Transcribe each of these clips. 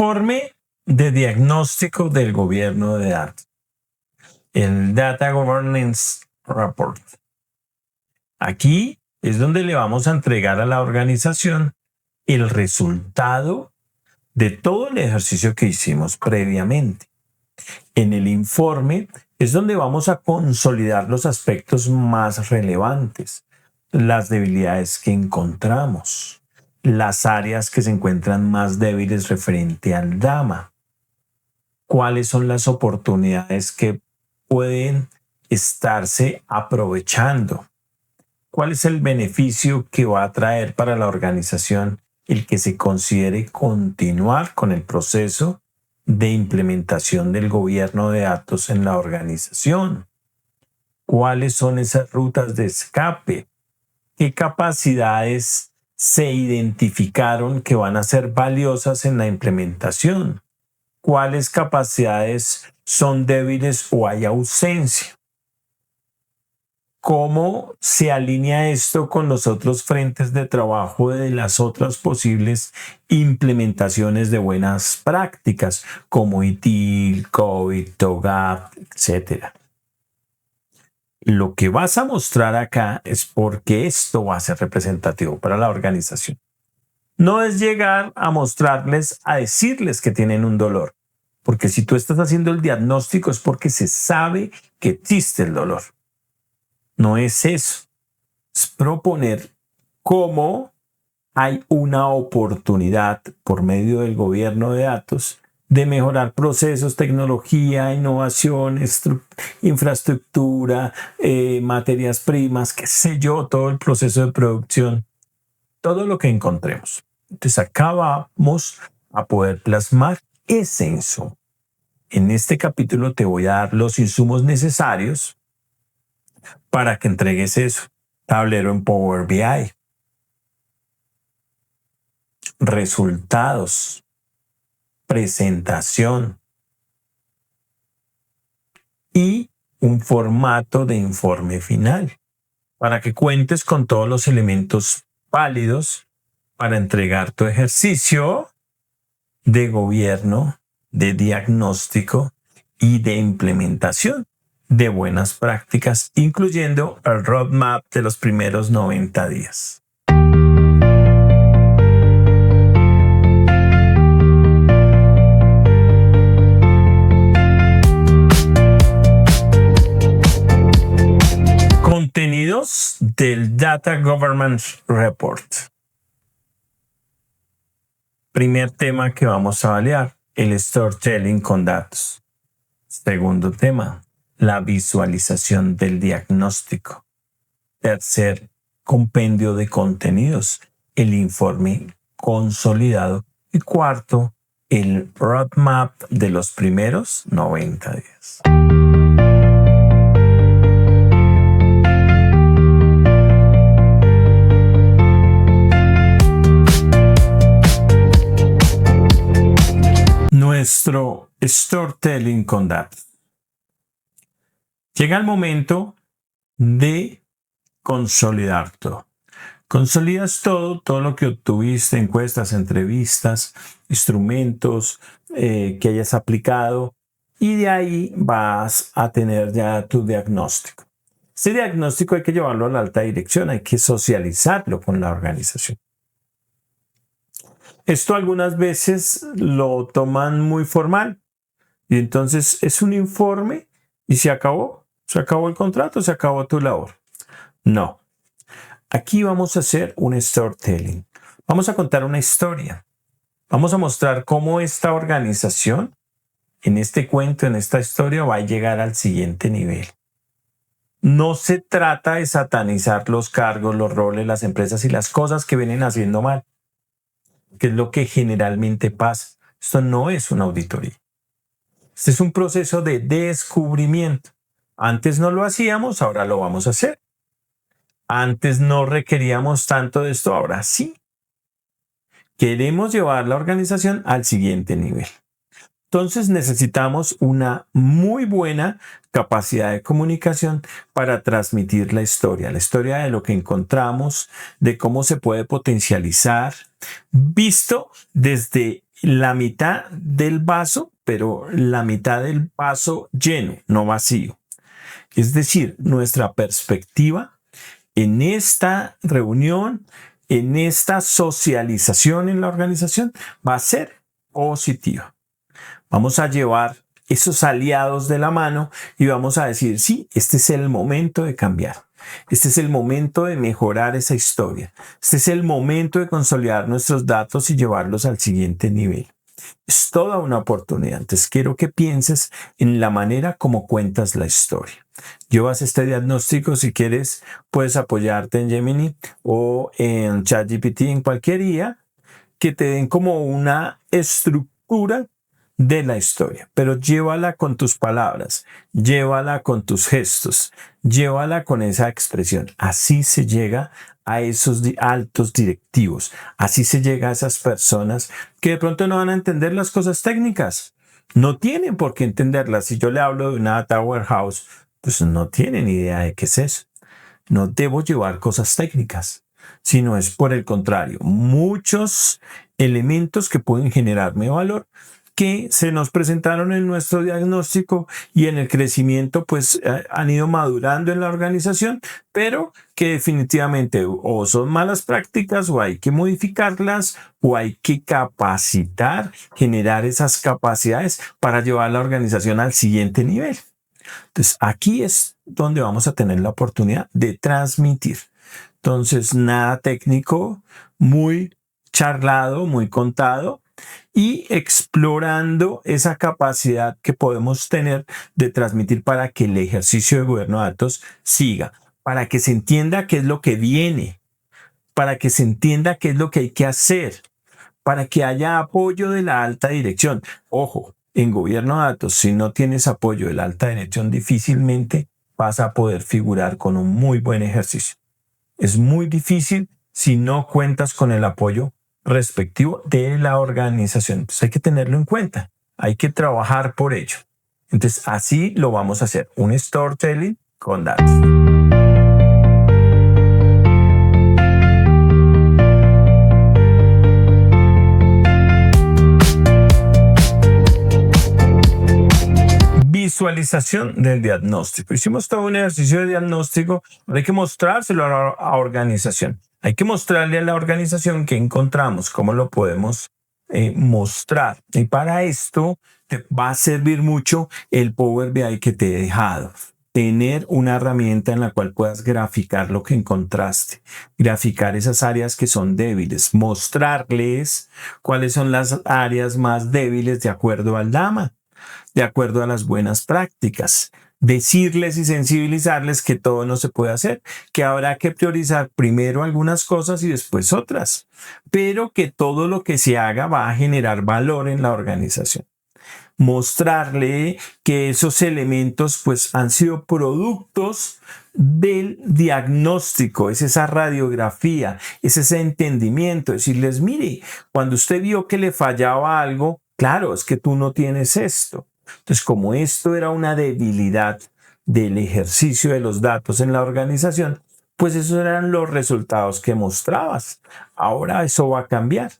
Informe de diagnóstico del gobierno de datos. El Data Governance Report. Aquí es donde le vamos a entregar a la organización el resultado de todo el ejercicio que hicimos previamente. En el informe es donde vamos a consolidar los aspectos más relevantes, las debilidades que encontramos, las áreas que se encuentran más débiles referente al DAMA, cuáles son las oportunidades que pueden estarse aprovechando, cuál es el beneficio que va a traer para la organización el que se considere continuar con el proceso de implementación del gobierno de datos en la organización. ¿Cuáles son esas rutas de escape? ¿Qué capacidades se identificaron que van a ser valiosas en la implementación? ¿Cuáles capacidades son débiles o hay ausencia? ¿Cómo se alinea esto con los otros frentes de trabajo de las otras posibles implementaciones de buenas prácticas como ITIL, COVID, TOGAF, etcétera? Lo que vas a mostrar acá es porque esto va a ser representativo para la organización. No es llegar a mostrarles, a decirles que tienen un dolor, porque si tú estás haciendo el diagnóstico es porque se sabe que existe el dolor. No es eso, es proponer cómo hay una oportunidad por medio del gobierno de datos de mejorar procesos, tecnología, innovación, infraestructura, materias primas, qué sé yo, todo el proceso de producción, todo lo que encontremos. Entonces acá vamos a poder plasmar ese insumo. En este capítulo te voy a dar los insumos necesarios para que entregues eso. Tablero en Power BI. Resultados. Presentación. Y un formato de informe final. Para que cuentes con todos los elementos válidos para entregar tu ejercicio de gobierno, de diagnóstico y de implementación de buenas prácticas, incluyendo el roadmap de los primeros 90 días. Contenidos del Data Governance Report. Primer tema que vamos a validar, el storytelling con datos. Segundo tema, la visualización del diagnóstico. Tercer compendio de contenidos, el informe consolidado. Y cuarto, el roadmap de los primeros 90 días. Nuestro storytelling con datos. Llega el momento de consolidar todo. Consolidas todo lo que obtuviste, encuestas, entrevistas, instrumentos que hayas aplicado, y de ahí vas a tener ya tu diagnóstico. Este diagnóstico hay que llevarlo a la alta dirección, hay que socializarlo con la organización. Esto algunas veces lo toman muy formal y entonces es un informe y se acabó el contrato, se acabó tu labor. No, aquí vamos a hacer un storytelling, vamos a contar una historia, vamos a mostrar cómo esta organización en este cuento, en esta historia va a llegar al siguiente nivel. No se trata de satanizar los cargos, los roles, las empresas y las cosas que vienen haciendo mal, que es lo que generalmente pasa. Esto no es una auditoría. Este es un proceso de descubrimiento. Antes no lo hacíamos, ahora lo vamos a hacer. Antes no requeríamos tanto de esto, ahora sí. Queremos llevar la organización al siguiente nivel. Entonces necesitamos una muy buena capacidad de comunicación para transmitir la historia de lo que encontramos, de cómo se puede potencializar, visto desde la mitad del vaso, pero la mitad del vaso lleno, no vacío. Es decir, nuestra perspectiva en esta reunión, en esta socialización en la organización, va a ser positiva. Vamos a llevar esos aliados de la mano y vamos a decir, sí, este es el momento de cambiar. Este es el momento de mejorar esa historia. Este es el momento de consolidar nuestros datos y llevarlos al siguiente nivel. Es toda una oportunidad. Entonces quiero que pienses en la manera como cuentas la historia. Llevas este diagnóstico, si quieres, puedes apoyarte en Gemini o en ChatGPT, en cualquier IA, que te den como una estructura de la historia, pero llévala con tus palabras, llévala con tus gestos, llévala con esa expresión. Así se llega a esos altos directivos, así se llega a esas personas que de pronto no van a entender las cosas técnicas. No tienen por qué entenderlas. Si yo le hablo de una data warehouse, pues no tienen idea de qué es eso. No debo llevar cosas técnicas, sino es por el contrario, muchos elementos que pueden generarme valor que se nos presentaron en nuestro diagnóstico y en el crecimiento, pues han ido madurando en la organización, pero que definitivamente o son malas prácticas o hay que modificarlas o hay que capacitar, generar esas capacidades para llevar la organización al siguiente nivel. Entonces, aquí es donde vamos a tener la oportunidad de transmitir. Entonces, nada técnico, muy charlado, muy contado y explorando esa capacidad que podemos tener de transmitir para que el ejercicio de gobierno de datos siga, para que se entienda qué es lo que viene, para que se entienda qué es lo que hay que hacer, para que haya apoyo de la alta dirección. Ojo, en gobierno de datos, si no tienes apoyo de la alta dirección, difícilmente vas a poder figurar con un muy buen ejercicio. Es muy difícil si no cuentas con el apoyo respectivo de la organización. Entonces hay que tenerlo en cuenta, hay que trabajar por ello. Entonces así lo vamos a hacer, un storytelling con datos. Visualización del diagnóstico. Hicimos todo un ejercicio de diagnóstico, hay que mostrárselo a la organización. Hay que mostrarle a la organización qué encontramos, cómo lo podemos mostrar. Y para esto te va a servir mucho el Power BI que te he dejado. Tener una herramienta en la cual puedas graficar lo que encontraste, graficar esas áreas que son débiles, mostrarles cuáles son las áreas más débiles de acuerdo al DAMA, de acuerdo a las buenas prácticas. Decirles y sensibilizarles que todo no se puede hacer, que habrá que priorizar primero algunas cosas y después otras, pero que todo lo que se haga va a generar valor en la organización. Mostrarle que esos elementos pues han sido productos del diagnóstico, es esa radiografía, es ese entendimiento, decirles, mire, cuando usted vio que le fallaba algo, claro, es que tú no tienes esto. Entonces, como esto era una debilidad del ejercicio de los datos en la organización, pues esos eran los resultados que mostrabas. Ahora eso va a cambiar,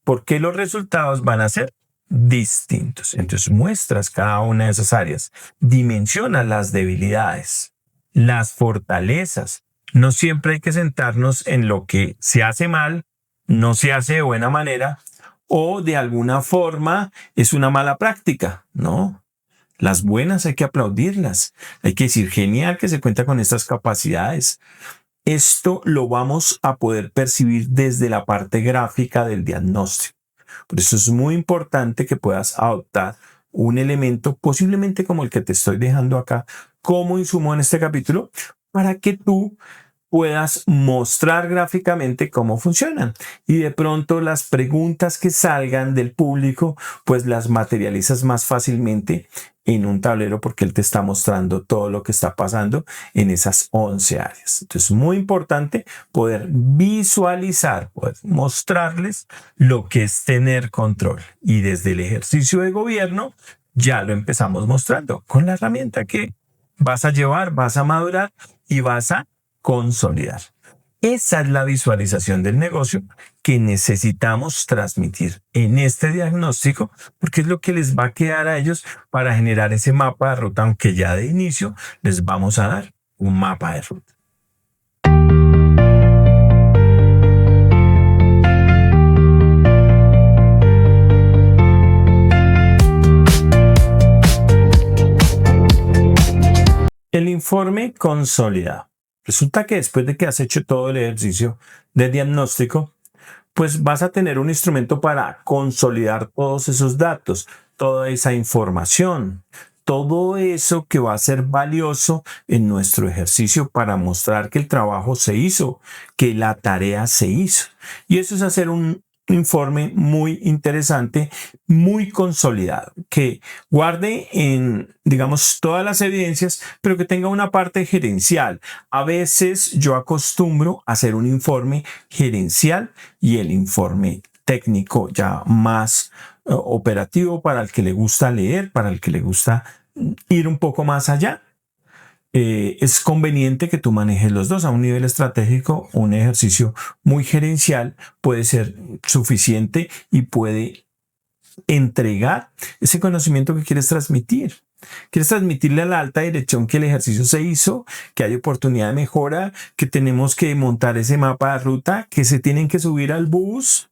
porque los resultados van a ser distintos. Entonces, muestras cada una de esas áreas, dimensionas las debilidades, las fortalezas. No siempre hay que sentarnos en lo que se hace mal, no se hace de buena manera, o de alguna forma es una mala práctica, ¿no? Las buenas hay que aplaudirlas. Hay que decir, genial que se cuenta con estas capacidades. Esto lo vamos a poder percibir desde la parte gráfica del diagnóstico. Por eso es muy importante que puedas adoptar un elemento, posiblemente como el que te estoy dejando acá, como insumo en este capítulo, para que tú puedas mostrar gráficamente cómo funcionan. Y de pronto las preguntas que salgan del público, pues las materializas más fácilmente en un tablero porque él te está mostrando todo lo que está pasando en esas 11 áreas. Entonces, muy importante poder visualizar, poder mostrarles lo que es tener control. Y desde el ejercicio de gobierno ya lo empezamos mostrando con la herramienta que vas a llevar, vas a madurar y vas a consolidar. Esa es la visualización del negocio que necesitamos transmitir en este diagnóstico, porque es lo que les va a quedar a ellos para generar ese mapa de ruta, aunque ya de inicio les vamos a dar un mapa de ruta. El informe consolidado. Resulta que después de que has hecho todo el ejercicio de diagnóstico, pues vas a tener un instrumento para consolidar todos esos datos, toda esa información, todo eso que va a ser valioso en nuestro ejercicio para mostrar que el trabajo se hizo, que la tarea se hizo. Y eso es hacer un informe muy interesante, muy consolidado, que guarde en, digamos, todas las evidencias, pero que tenga una parte gerencial. A veces yo acostumbro a hacer un informe gerencial y el informe técnico ya más operativo para el que le gusta leer, para el que le gusta ir un poco más allá. Es conveniente que tú manejes los dos a un nivel estratégico. Un ejercicio muy gerencial puede ser suficiente y puede entregar ese conocimiento que quieres transmitir. Quieres transmitirle a la alta dirección que el ejercicio se hizo, que hay oportunidad de mejora, que tenemos que montar ese mapa de ruta, que se tienen que subir al bus,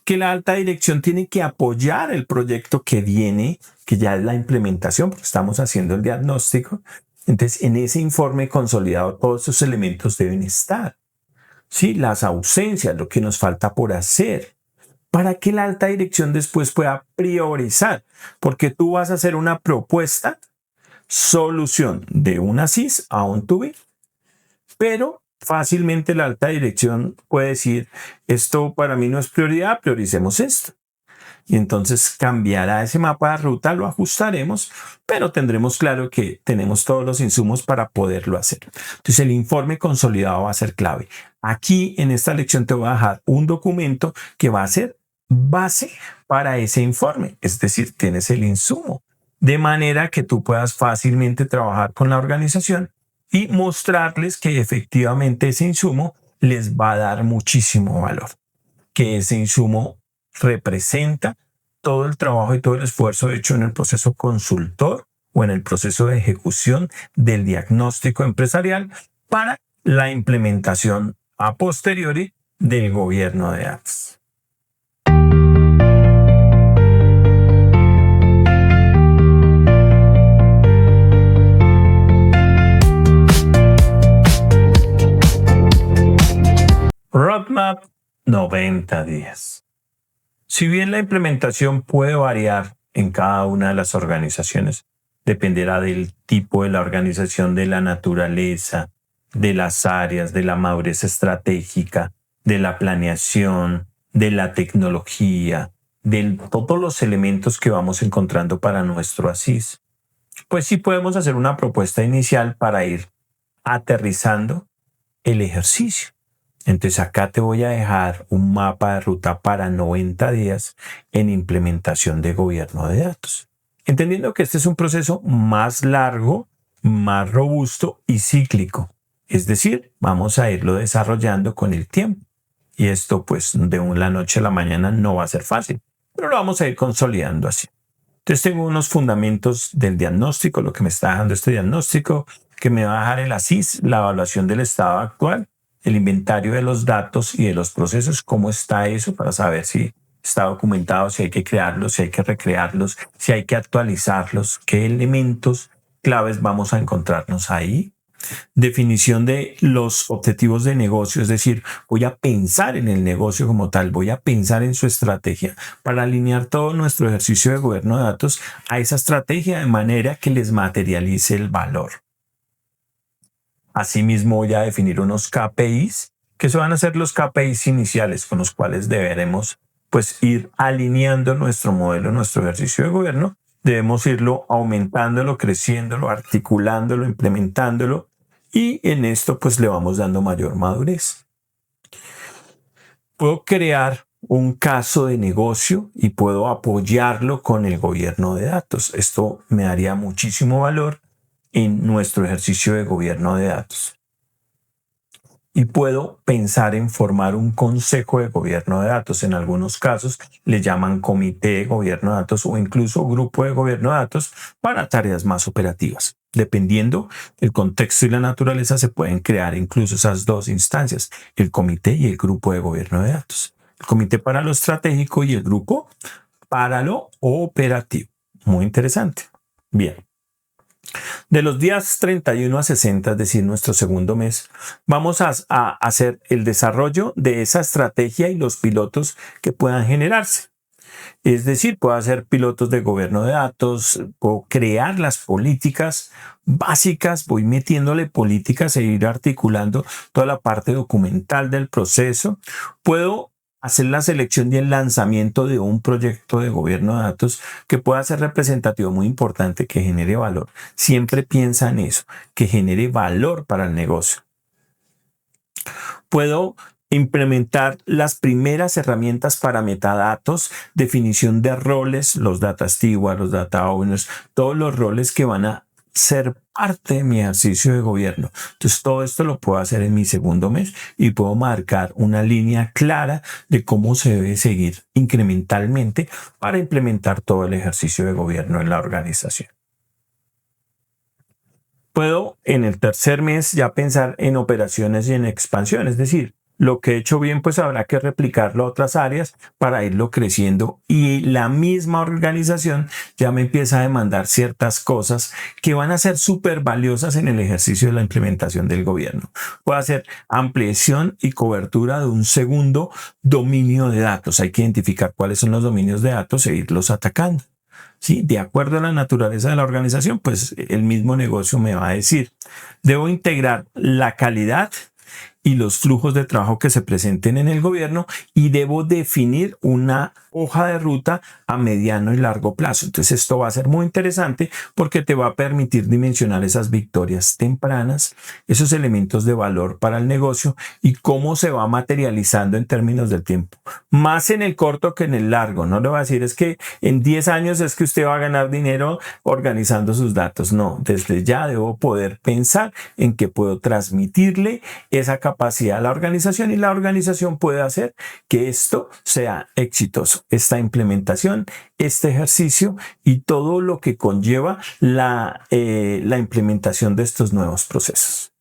que la alta dirección tiene que apoyar el proyecto que viene, que ya es la implementación, porque estamos haciendo el diagnóstico. Entonces, en ese informe consolidado, todos esos elementos deben estar. ¿Sí? Las ausencias, lo que nos falta por hacer, para que la alta dirección después pueda priorizar, porque tú vas a hacer una propuesta, solución de una CIS a un to be, pero fácilmente la alta dirección puede decir, esto para mí no es prioridad, prioricemos esto. Y entonces cambiará ese mapa de ruta, lo ajustaremos, pero tendremos claro que tenemos todos los insumos para poderlo hacer. Entonces el informe consolidado va a ser clave. Aquí en esta lección te voy a dejar un documento que va a ser base para ese informe, es decir, tienes el insumo, de manera que tú puedas fácilmente trabajar con la organización y mostrarles que efectivamente ese insumo les va a dar muchísimo valor, que ese insumo representa todo el trabajo y todo el esfuerzo hecho en el proceso consultor o en el proceso de ejecución del diagnóstico empresarial para la implementación a posteriori del gobierno de datos. Roadmap 90 días. Si bien la implementación puede variar en cada una de las organizaciones, dependerá del tipo de la organización, de la naturaleza, de las áreas, de la madurez estratégica, de la planeación, de la tecnología, de todos los elementos que vamos encontrando para nuestro ASIS. Pues sí podemos hacer una propuesta inicial para ir aterrizando el ejercicio. Entonces acá te voy a dejar un mapa de ruta para 90 días en implementación de gobierno de datos. Entendiendo que este es un proceso más largo, más robusto y cíclico. Es decir, vamos a irlo desarrollando con el tiempo. Y esto pues de la noche a la mañana no va a ser fácil, pero lo vamos a ir consolidando así. Entonces tengo unos fundamentos del diagnóstico, lo que me está dando este diagnóstico, que me va a dejar el ASIS, la evaluación del estado actual, el inventario de los datos y de los procesos, cómo está eso para saber si está documentado, si hay que crearlos, si hay que recrearlos, si hay que actualizarlos, qué elementos claves vamos a encontrarnos ahí. Definición de los objetivos de negocio, es decir, voy a pensar en el negocio como tal, voy a pensar en su estrategia para alinear todo nuestro ejercicio de gobierno de datos a esa estrategia de manera que les materialice el valor. Asimismo, voy a definir unos KPIs, que se van a ser los KPIs iniciales con los cuales deberemos pues, ir alineando nuestro modelo, nuestro ejercicio de gobierno. Debemos irlo aumentándolo, creciéndolo, articulándolo, implementándolo y en esto pues le vamos dando mayor madurez. Puedo crear un caso de negocio y puedo apoyarlo con el gobierno de datos. Esto me daría muchísimo valor en nuestro ejercicio de gobierno de datos. y puedo pensar en formar un consejo de gobierno de datos. En algunos casos le llaman comité de gobierno de datos o incluso grupo de gobierno de datos para tareas más operativas. Dependiendo del contexto y la naturaleza, se pueden crear incluso esas dos instancias, el comité y el grupo de gobierno de datos. El comité para lo estratégico y el grupo para lo operativo. Muy interesante. Bien. De los días 31 a 60, es decir, nuestro segundo mes, vamos a hacer el desarrollo de esa estrategia y los pilotos que puedan generarse. Es decir, puedo hacer pilotos de gobierno de datos, puedo crear las políticas básicas, voy metiéndole políticas e ir articulando toda la parte documental del proceso. Puedo hacer la selección y el lanzamiento de un proyecto de gobierno de datos que pueda ser representativo, muy importante, que genere valor. Siempre piensa en eso, que genere valor para el negocio. Puedo implementar las primeras herramientas para metadatos, definición de roles, los data stewards, los data owners, todos los roles que van a ser parte de mi ejercicio de gobierno. Entonces, todo esto lo puedo hacer en mi segundo mes y puedo marcar una línea clara de cómo se debe seguir incrementalmente para implementar todo el ejercicio de gobierno en la organización. Puedo en el tercer mes ya pensar en operaciones y en expansión, es decir, lo que he hecho bien, pues habrá que replicarlo a otras áreas para irlo creciendo y la misma organización ya me empieza a demandar ciertas cosas que van a ser súper valiosas en el ejercicio de la implementación del gobierno. Puedo hacer ampliación y cobertura de un segundo dominio de datos. Hay que identificar cuáles son los dominios de datos e irlos atacando. ¿Sí? De acuerdo a la naturaleza de la organización, pues el mismo negocio me va a decir, debo integrar la calidad y los flujos de trabajo que se presenten en el gobierno y debo definir una hoja de ruta a mediano y largo plazo. Entonces esto va a ser muy interesante porque te va a permitir dimensionar esas victorias tempranas, esos elementos de valor para el negocio y cómo se va materializando en términos del tiempo. Más en el corto que en el largo. No le voy a decir es que en 10 años es que usted va a ganar dinero organizando sus datos. No, desde ya debo poder pensar en que puedo transmitirle esa capacidad a la organización y la organización puede hacer que esto sea exitoso. Esta implementación, este ejercicio y todo lo que conlleva la implementación de estos nuevos procesos.